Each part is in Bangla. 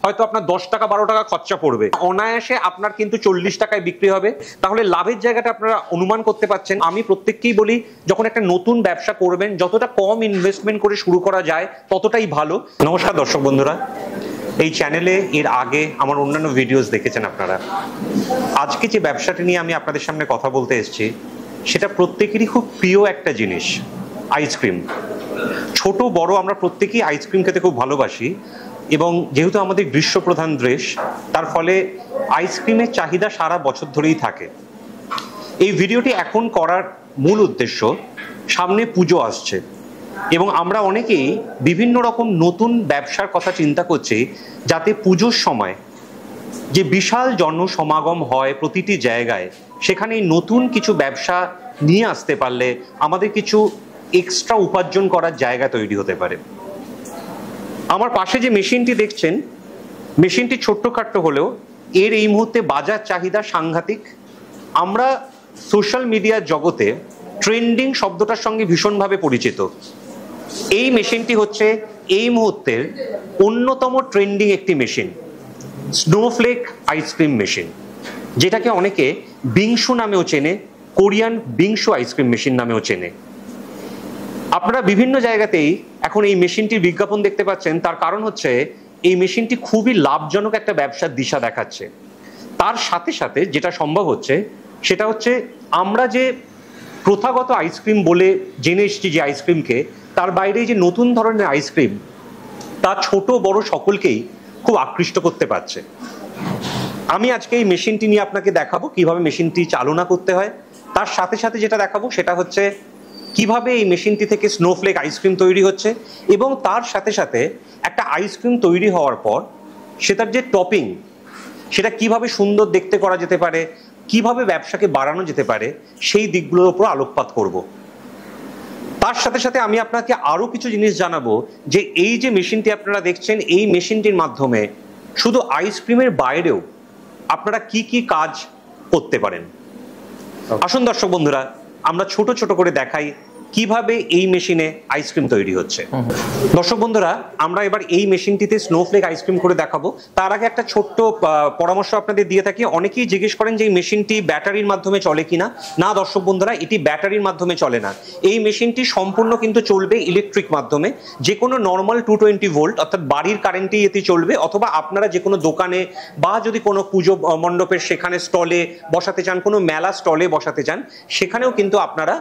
হয়তো আপনার 10 টাকা 12 টাকা খরচা পড়বে, অনায়াসে আপনার কিন্তু 40 টাকায় বিক্রি হবে। তাহলে লাভের জায়গাটা আপনারা অনুমান করতে পারছেন। আমি প্রত্যেককেই বলি, যখন একটা নতুন ব্যবসা করবেন যতটা কম ইনভেস্টমেন্ট করে শুরু করা যায় ততটাই ভালো। নমস্কার দর্শক বন্ধুরা, এই চ্যানেলে এর আগে আমার অন্যান্য ভিডিওস দেখেছেন আপনারা। আজকে যে ব্যবসাটি নিয়ে আমি আপনাদের সামনে কথা বলতে এসেছি সেটা প্রত্যেকেরই খুব প্রিয় একটা জিনিস, আইসক্রিম। ছোট বড় আমরা প্রত্যেকেই আইসক্রিম খেতে খুব ভালোবাসি, এবং যেহেতু আমাদের গ্রীষ্মপ্রধান দেশ, তার ফলে আইসক্রিমের চাহিদা সারা বছর ধরেই থাকে। এই ভিডিওটি এখন করার মূল উদ্দেশ্য, সামনে পুজো আসছে এবং আমরা অনেকেই বিভিন্ন রকম নতুন ব্যবসার কথা চিন্তা করছি, যাতে পুজোর সময় যে বিশাল জনসমাগম হয় প্রতিটি জায়গায়, সেখানে নতুন কিছু ব্যবসা নিয়ে আসতে পারলে আমাদের কিছু এক্সট্রা উপার্জন করার জায়গা তৈরি হতে পারে। আমার পাশে যে মেশিনটি দেখছেন, মেশিনটি ছোট্টখাট্ট হলেও এর এই মুহূর্তে বাজার চাহিদা সাংঘাতিক। আমরা সোশ্যাল মিডিয়ার জগতে ট্রেন্ডিং শব্দটার সঙ্গে ভীষণভাবে পরিচিত। এই মেশিনটি হচ্ছে এই মুহূর্তের অন্যতম ট্রেন্ডিং একটি মেশিন, স্নোফ্লেক আইসক্রিম মেশিন, যেটাকে অনেকে বিংশু নামেও চেনে, কোরিয়ান বিংশু আইসক্রিম মেশিন নামেও চেনে। আপনারা বিভিন্ন জায়গাতেই এখন এই মেশিনটির বিজ্ঞাপন দেখতে পাচ্ছেন। তার কারণ হচ্ছে এই মেশিনটি খুবই লাভজনক একটা ব্যবসার দিশা দেখাচ্ছে। তার সাথে সাথে যেটা সম্ভব হচ্ছে সেটা হচ্ছে, আমরা যে প্রথাগত আইসক্রিম বলে জেনে এসেছি যে আইসক্রিমকে, তার বাইরে যে নতুন ধরনের আইসক্রিম, তা ছোট বড় সকলকেই খুব আকৃষ্ট করতে পারছে। আমি আজকে এই মেশিনটি নিয়ে আপনাকে দেখাবো কিভাবে মেশিনটি চালনা করতে হয়। তার সাথে সাথে যেটা দেখাবো সেটা হচ্ছে কিভাবে এই মেশিনটি থেকে স্নোফ্লেক আইসক্রিম তৈরি হচ্ছে, এবং তার সাথে সাথে একটা আইসক্রিম তৈরি হওয়ার পর সেটার যে টপিং, সেটা কিভাবে সুন্দর দেখতে করা যেতে পারে, কিভাবে ব্যবসাকে বাড়ানো যেতে পারে, সেই দিকগুলোর উপর আলোকপাত করব। তার সাথে সাথে আমি আপনাকে আরো কিছু জিনিস জানাবো, যে এই যে মেশিনটি আপনারা দেখছেন, এই মেশিনটির মাধ্যমে শুধু আইসক্রিমের বাইরেও আপনারা কি কি কাজ করতে পারেন। আসুন দর্শক বন্ধুরা, আমরা ছোট ছোট করে দেখাই কিভাবে এই মেশিনে আইসক্রিম তৈরি হচ্ছে। দর্শক বন্ধুরা, আমরা এবার এই মেশিনটিতে স্নোফ্লেক আইসক্রিম করে দেখাবো। তার আগে একটা ছোট্ট পরামর্শ আপনাদের দিয়ে থাকি। অনেকেই জিজ্ঞেস করেন যে এই মেশিনটি ব্যাটারির মাধ্যমে চলে কিনা। না দর্শক বন্ধুরা, এটি ব্যাটারির মাধ্যমে চলে না। এই মেশিনটি সম্পূর্ণ কিন্তু চলবে ইলেকট্রিক মাধ্যমে। যে কোনো নর্মাল 220 ভোল্ট অর্থাৎ বাড়ির কারেন্টেই এটি চলবে, অথবা আপনারা যে কোনো দোকানে বা যদি কোনো পুজো মণ্ডপের সেখানে স্টলে বসাতে চান, কোনো মেলা স্টলে বসাতে চান, সেখানেও কিন্তু আপনারা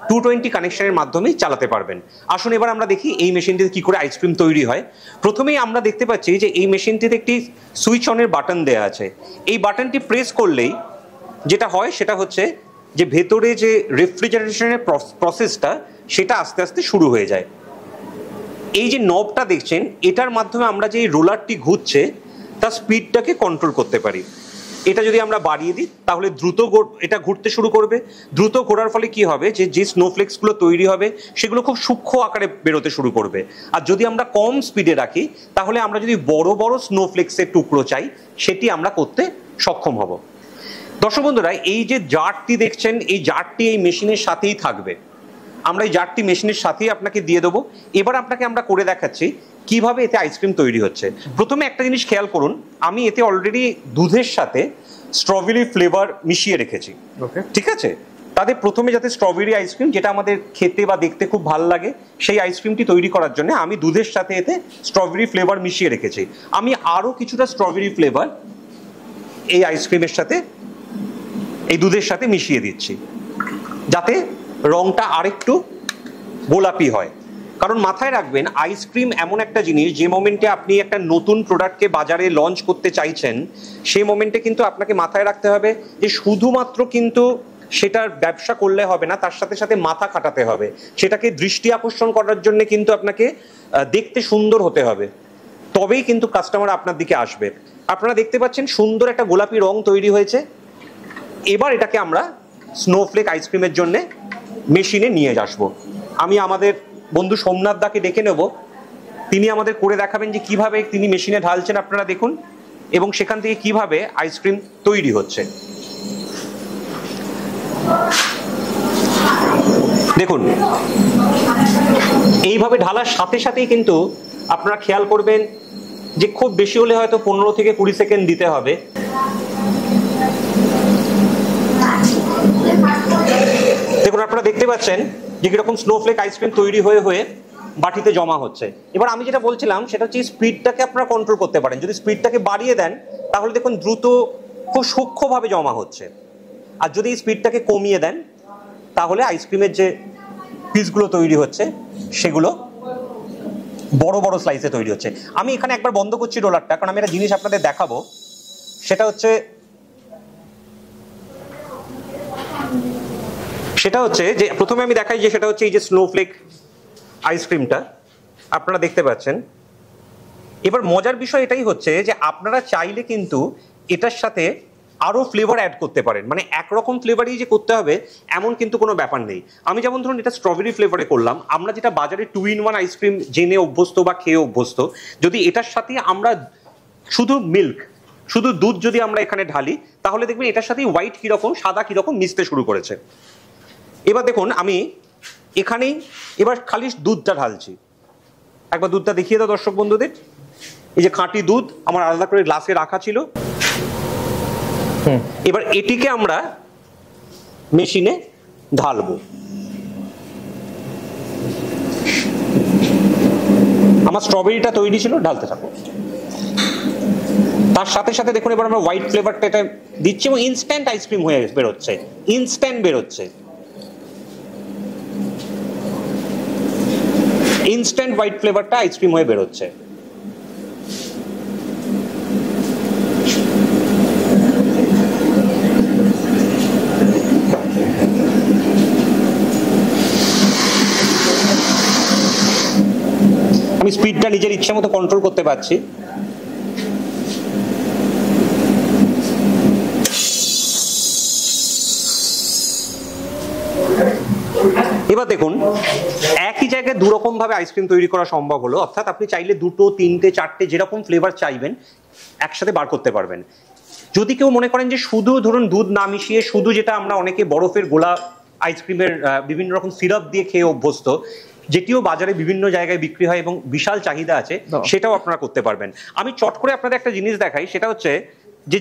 220 কানেকশনের মাধ্যমে চালাতে পারবেন। আসুন এবার আমরা দেখি এই মেশিনটিতে কি করে আইসক্রিম তৈরি হয়। প্রথমেই আমরা দেখতে পাচ্ছি যে এই মেশিনটিতে একটি সুইচ অনের বাটন দেওয়া আছে। এই বাটনটি প্রেস করলেই যেটা হয় সেটা হচ্ছে যে ভেতরে যে রেফ্রিজারেশনের প্রসেসটা, সেটা আস্তে আস্তে শুরু হয়ে যায়। এই যে নবটা দেখছেন, এটার মাধ্যমে আমরা যে রোলারটি ঘুরছে তার স্পিডটাকে কন্ট্রোল করতে পারি। এটা যদি আমরা বাড়িয়ে দিই তাহলে দ্রুত এটা ঘুরতে শুরু করবে। দ্রুত ঘোরার ফলে কি হবে, যে স্নোফ্লেক্সগুলো তৈরি হবে সেগুলো খুব সূক্ষ্ম আকারে বেরোতে শুরু করবে। আর যদি আমরা কম স্পিডে রাখি, তাহলে আমরা যদি বড় বড় স্নোফ্লেক্সের টুকরো চাই, সেটি আমরা করতে সক্ষম হব। দর্শক বন্ধুরা, এই যে জারটি দেখছেন, এই জারটি এই মেশিনের সাথেই থাকবে। আমরা এই জারটি মেশিনের সাথেই আপনাকে দিয়ে দেবো। এবার আপনাকে আমরা করে দেখাচ্ছি কিভাবে এতে আইসক্রিম তৈরি হচ্ছে। প্রথমে একটা জিনিস খেয়াল করুন, আমি এতে অলরেডি দুধের সাথে স্ট্রবেরি ফ্লেভার মিশিয়ে রেখেছি। ঠিক আছে, তাদের প্রথমে যাতে স্ট্রবেরি আইসক্রিম, যেটা আমাদের খেতে বা দেখতে খুব ভালো লাগে, সেই আইসক্রিমটি তৈরি করার জন্য আমি দুধের সাথে এতে স্ট্রবেরি ফ্লেভার মিশিয়ে রেখেছি। আমি আরও কিছুটা স্ট্রবেরি ফ্লেভার এই আইসক্রিমের সাথে, এই দুধের সাথে মিশিয়ে দিচ্ছি, যাতে রংটা আরেকটু গোলাপি হয়। কারণ মাথায় রাখবেন, আইসক্রিম এমন একটা জিনিস, যে মোমেন্টে আপনি একটা নতুন প্রোডাক্টকে বাজারে লঞ্চ করতে চাইছেন, সেই মোমেন্টে কিন্তু আপনাকে মাথায় রাখতে হবে যে শুধুমাত্র কিন্তু সেটার ব্যবসা করলে হবে না, তার সাথে সাথে মাথা খাটাতে হবে। সেটাকে দৃষ্টি আকর্ষণ করার জন্য কিন্তু আপনাকে দেখতে সুন্দর হতে হবে, তবেই কিন্তু কাস্টমার আপনার দিকে আসবে। আপনারা দেখতে পাচ্ছেন সুন্দর একটা গোলাপি রং তৈরি হয়েছে। এবার এটাকে আমরা স্নোফ্লেক আইসক্রিমের জন্য মেশিনে নিয়ে আসবো। আমি আমাদের বন্ধু সোমনাথ দাকে ডেকে নেব, তিনি আমাদের করে দেখাবেন যে কিভাবে তিনি মেশিনে ঢালছেন। আপনারা দেখুন, এবং সেখান থেকে কিভাবে আইসক্রিম তৈরি হচ্ছে। দেখুন, এইভাবে ঢালার সাথে সাথেই কিন্তু আপনারা খেয়াল করবেন যে খুব বেশি হলে হয়তো 15 থেকে 20 সেকেন্ড দিতে হবে। দেখুন আপনারা দেখতে পাচ্ছেন যে কিরকম স্নোফ্লেক আইসক্রিম তৈরি হয়ে হয়ে বাটিতে জমা হচ্ছে। এবার আমি যেটা বলছিলাম সেটা হচ্ছে স্পিডটাকে আপনারা কন্ট্রোল করতে পারেন। যদি স্পিডটাকে বাড়িয়ে দেন তাহলে দেখুন দ্রুত খুব সূক্ষ্মভাবে জমা হচ্ছে, আর যদি স্পিডটাকে কমিয়ে দেন তাহলে আইসক্রিমের যে পিসগুলো তৈরি হচ্ছে সেগুলো বড় বড় স্লাইসে তৈরি হচ্ছে। আমি এখানে একবার বন্ধ করছি রোলারটা, কারণ আমি একটা জিনিস আপনাদের দেখাবো। সেটা হচ্ছে যে প্রথমে আমি দেখাই যে সেটা হচ্ছে এই যে স্নোফ্লেক আইসক্রিমটা আপনারা দেখতে পাচ্ছেন। এবার মজার বিষয় এটাই হচ্ছে যে আপনারা চাইলে কিন্তু এটার সাথে আরো ফ্লেভার অ্যাড করতে পারেন, মানে একরকম ফ্লেভারই যে করতে হবে এমন কিন্তু কোনো ব্যাপার নেই। আমি যেমন ধরুন এটা স্ট্রবেরি ফ্লেভারে করলাম, আমরা যেটা বাজারে 2-in-1 আইসক্রিম জেনে অভ্যস্ত বা খেয়ে অভ্যস্ত, যদি এটার সাথে আমরা শুধু মিল্ক, শুধু দুধ যদি আমরা এখানে ঢালি তাহলে দেখবেন এটার সাথে হোয়াইট কিরকম সাদা কিরকম মিশতে শুরু করেছে। এবার দেখুন আমি এখানেই এবার খালি দুধটা ঢালছি। একবার দুধটা দেখিয়ে দাও দর্শক বন্ধুদের। এই যে খাঁটি দুধ আমার আলাদা করে গ্লাসে রাখা ছিল। এবার এটিকে আমরা মেশিনে ঢালবো। আমার স্ট্রবেরিটা তৈরি ছিল, ঢালতে থাকো। তার সাথে সাথে দেখুন এবার আমরা হোয়াইট ফ্লেভারটা এটা দিচ্ছি এবং ইনস্ট্যান্ট আইসক্রিম হয়ে বেরোচ্ছে, ইনস্ট্যান্ট বেরোচ্ছে, ইনস্ট্যান্ট হোয়াইট ফ্লেভারটা আইসক্রিম হয়ে বেরোচ্ছে। আমি স্পিডটা নিজের ইচ্ছা মতো কন্ট্রোল করতে পারছি। এবার দেখুন একই জায়গায় দুরকম ভাবে আইসক্রিম তৈরি করা সম্ভব হলো, অর্থাৎ আপনি চাইলে 2, 3, 4 যেরকম ফ্লেভার চাইবেন একসাথে বার করতে পারবেন। যদি কেউ মনে করেন যে শুধু ধরুন দুধ না মিশিয়ে শুধু যেটা আমরা অনেকে বরফের গোলা আইসক্রিমের বিভিন্ন রকম সিরাপ দিয়ে খেয়ে অভ্যস্ত, যেটিও বাজারে বিভিন্ন জায়গায় বিক্রি হয় এবং বিশাল চাহিদা আছে, সেটাও আপনারা করতে পারবেন। আমি চট করে আপনাদের একটা জিনিস দেখাই, সেটা হচ্ছে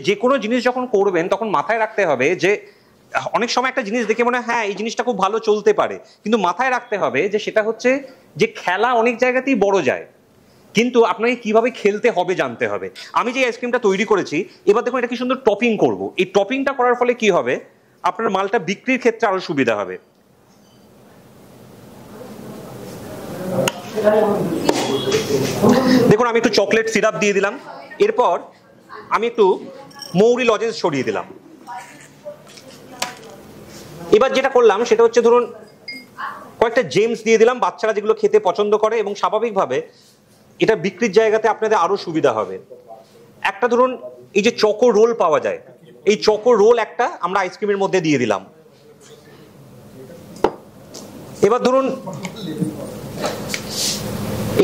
যে কোনো জিনিস যখন করবেন তখন মাথায় রাখতে হবে যে অনেক সময় একটা জিনিস দেখে মনে হয় হ্যাঁ এই জিনিসটা খুব ভালো চলতে পারে, কিন্তু মাথায় রাখতে হবে যে সেটা হচ্ছে যে খেলা অনেক জায়গাতেই বড় যায়, কিন্তু আপনাকে কিভাবে খেলতে হবে জানতে হবে। আমি যে আইসক্রিমটা তৈরি করেছি এবার দেখুন এটা কি সুন্দর টপিং করব। এই টপিংটা করার ফলে কি হবে, আপনার মালটা বিক্রির ক্ষেত্রে আরো সুবিধা হবে। দেখুন আমি একটু চকলেট সিরাপ দিয়ে দিলাম, এরপর আমি একটু মৌরি লজেন্স ছড়িয়ে দিলাম। এবার যেটা করলাম সেটা হচ্ছে ধরুন কয়েকটা জেমস দিয়ে দিলাম, বাচ্চারা যেগুলো খেতে পছন্দ করে, এবং স্বাভাবিকভাবে এটা বিক্রির জায়গাতে আপনাদের আরো সুবিধা হবে। একটা ধরুন এই যে চকো রোল পাওয়া যায়, এই চকো রোল একটা আমরা আইসক্রিমের মধ্যে দিয়ে দিলাম। এবার ধরুন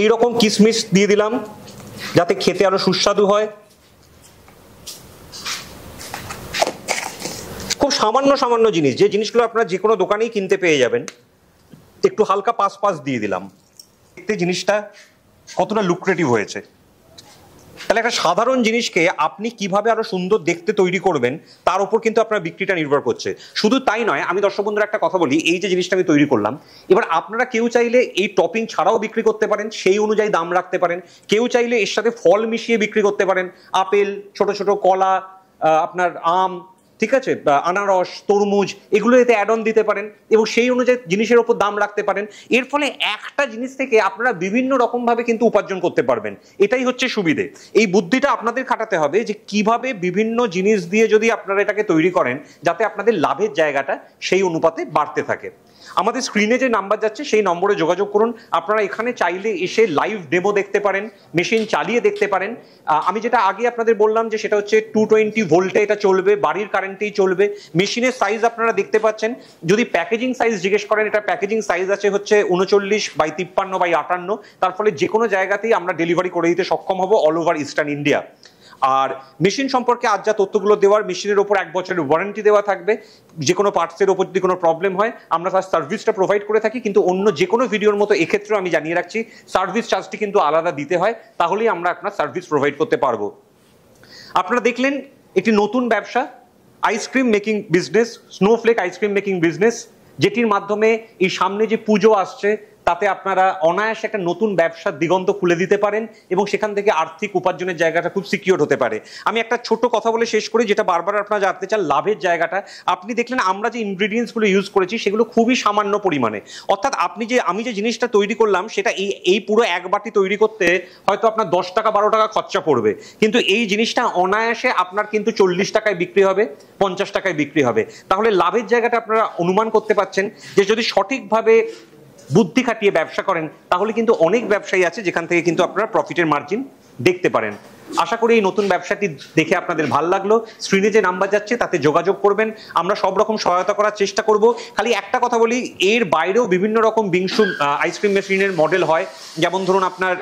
এইরকম কিশমিশ দিয়ে দিলাম যাতে খেতে আরো সুস্বাদু হয়। খুব সামান্য সামান্য জিনিস, যে জিনিসগুলো আপনারা যে কোনো দোকানেই কিনতে পেয়ে যাবেন, একটু হালকা পাস দিয়ে দিলাম। দেখতে জিনিসটা কতটা লুক্রেটিভ হয়েছে। তাহলে একটা সাধারণ জিনিসকে আপনি কিভাবে আরো সুন্দর দেখতে তৈরি করবেন তার উপর কিন্তু আপনার বিক্রিটা নির্ভর করছে। শুধু তাই নয়, আমি দর্শক বন্ধুরা একটা কথা বলি, এই যে জিনিসটা আমি তৈরি করলাম, এবার আপনারা কেউ চাইলে এই টপিং ছাড়াও বিক্রি করতে পারেন, সেই অনুযায়ী দাম রাখতে পারেন। কেউ চাইলে এর সাথে ফল মিশিয়ে বিক্রি করতে পারেন, আপেল, ছোট ছোট কলা, আপনার আম, ঠিক আছে, আনারস, তরমুজ, এগুলো এতে অ্যাড অন দিতে পারেন এবং সেই অনুযায়ী জিনিসের উপর দাম রাখতে পারেন। এর ফলে একটা জিনিস থেকে আপনারা বিভিন্ন রকম ভাবে কিন্তু উপার্জন করতে পারবেন। এটাই হচ্ছে সুবিধে। এই বুদ্ধিটা আপনাদের খাটাতে হবে যে কিভাবে বিভিন্ন জিনিস দিয়ে যদি আপনারা এটাকে তৈরি করেন যাতে আপনাদের লাভের জায়গাটা সেই অনুপাতে বাড়তে থাকে। আমাদের স্ক্রিনে যে নাম্বার যাচ্ছে সেই নম্বরে যোগাযোগ করুন। আপনারা এখানে চাইলে এসে লাইভ ডেমো দেখতে পারেন, মেশিন চালিয়ে দেখতে পারেন। আমি যেটা আগে আপনাদের বললাম যে সেটা হচ্ছে 220 ভোল্টে এটা চলবে, বাড়ির কারেন্টেই চলবে। মেশিনের সাইজ আপনারা দেখতে পাচ্ছেন। যদি প্যাকেজিং সাইজ জিজ্ঞেস করেন, এটা প্যাকেজিং সাইজ আছে হচ্ছে 39x53x58। তার ফলে যে কোনো জায়গাতেই আমরা ডেলিভারি করে দিতে সক্ষম হব অল ওভার ইস্টার্ন ইন্ডিয়া। আর মেশিন সম্পর্কে আজ যা তথ্যগুলো দেওয়ার, মেশিনের ওপর 1 বছরের ওয়ারেন্টি দেওয়া থাকবে। যে কোনো পার্টসের ওপর যদি কোনো প্রবলেম হয় আমরা তার সার্ভিসটা প্রোভাইড করে থাকি, কিন্তু অন্য যে কোনো ভিডিওর মতো এক্ষেত্রেও আমি জানিয়ে রাখছি সার্ভিস চার্জটি কিন্তু আলাদা দিতে হয়, তাহলেই আমরা আপনার সার্ভিস প্রোভাইড করতে পারবো। আপনারা দেখলেন একটি নতুন ব্যবসা, ice cream making business, snowflake ice cream making business, যেটির মাধ্যমে এই সামনে যে পুজো আসছে তাতে আপনারা অনায়াসে একটা নতুন ব্যবসার দিগন্ত খুলে দিতে পারেন এবং সেখান থেকে আর্থিক উপার্জনের জায়গাটা খুব সিকিউর হতে পারে। আমি একটা ছোট কথা বলে শেষ করি, যেটা বারবার আপনারা জানতে চান, লাভের জায়গাটা। আপনি দেখলেন আমরা যে ইনগ্রিডিয়েন্টসগুলো ইউজ করেছি সেগুলো খুবই সামান্য পরিমাণে, অর্থাৎ আমি যে জিনিসটা তৈরি করলাম সেটা এই পুরো 1 বাটি তৈরি করতে হয়তো আপনার 10 টাকা 12 টাকা খরচা পড়বে, কিন্তু এই জিনিসটা অনায়াসে আপনার কিন্তু 40 টাকায় বিক্রি হবে, 50 টাকায় বিক্রি হবে। তাহলে লাভের জায়গাটা আপনারা অনুমান করতে পারছেন যে যদি সঠিকভাবে বুদ্ধি খাটিয়ে ব্যবসা করেন তাহলে কিন্তু অনেক ব্যবসায়ী আছে যেখান থেকে কিন্তু আপনারা প্রফিটের মার্জিন দেখতে পারেন। আশা করি এই নতুন ব্যবসাটি দেখে আপনাদের ভালো লাগলো। স্ক্রিনে যে নাম্বার যাচ্ছে তাতে যোগাযোগ করবেন, আমরা সব রকম সহায়তা করার চেষ্টা করব। খালি একটা কথা বলি, এর বাইরেও বিভিন্ন রকম বিংশু আইসক্রিম মেশিনের মডেল হয়, যেমন ধরুন আপনার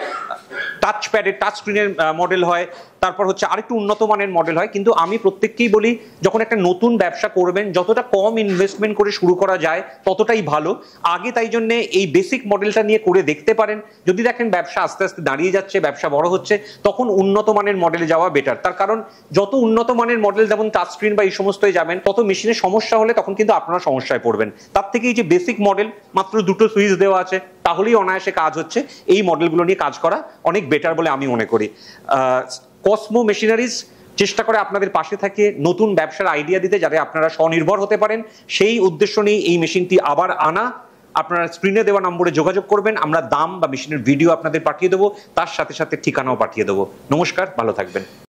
টাচ প্যাডের টাচ স্ক্রিনের মডেল হয়, তারপর হচ্ছে আরেকটু উন্নত মানের মডেল হয়। কিন্তু আমি প্রত্যেককেই বলি যখন একটা নতুন ব্যবসা করবেন যতটা কম ইনভেস্টমেন্ট করে শুরু করা যায় ততটাই ভালো। আগে তাই জন্য এই বেসিক মডেলটা নিয়ে করে দেখতে পারেন, যদি দেখেন ব্যবসা আস্তে আস্তে দাঁড়িয়ে যাচ্ছে, ব্যবসা বড় হচ্ছে, তখন উন্নত মানের মডেলে যাওয়া বেটার। তার কারণ যত উন্নত মানের মডেল যেমন টাচ স্ক্রিন বা এই সমস্তই যাবেন, তত মেশিনের সমস্যা হলে তখন কিন্তু আপনারা সমস্যায় পড়বেন। তার থেকে এই যে বেসিক মডেল, মাত্র 2টো সুইচ দেওয়া আছে, তাহলেই অনায়াসে কাজ হচ্ছে, এই মডেলগুলো নিয়ে কাজ করা অনেক বেটার বলে আমি মনে করি। কসমো মেশিনারিজ চেষ্টা করে আপনাদের পাশে থাকে নতুন ব্যবসার আইডিয়া দিতে, যাতে আপনারা স্বনির্ভর হতে পারেন। সেই উদ্দেশ্য নিয়ে এই মেশিনটি আবার আনা। আপনারা স্ক্রিনে দেওয়া নম্বরে যোগাযোগ করবেন, আমরা দাম বা মেশিনের ভিডিও আপনাদের পাঠিয়ে দেবো, তার সাথে সাথে ঠিকানাও পাঠিয়ে দেবো। নমস্কার, ভালো থাকবেন।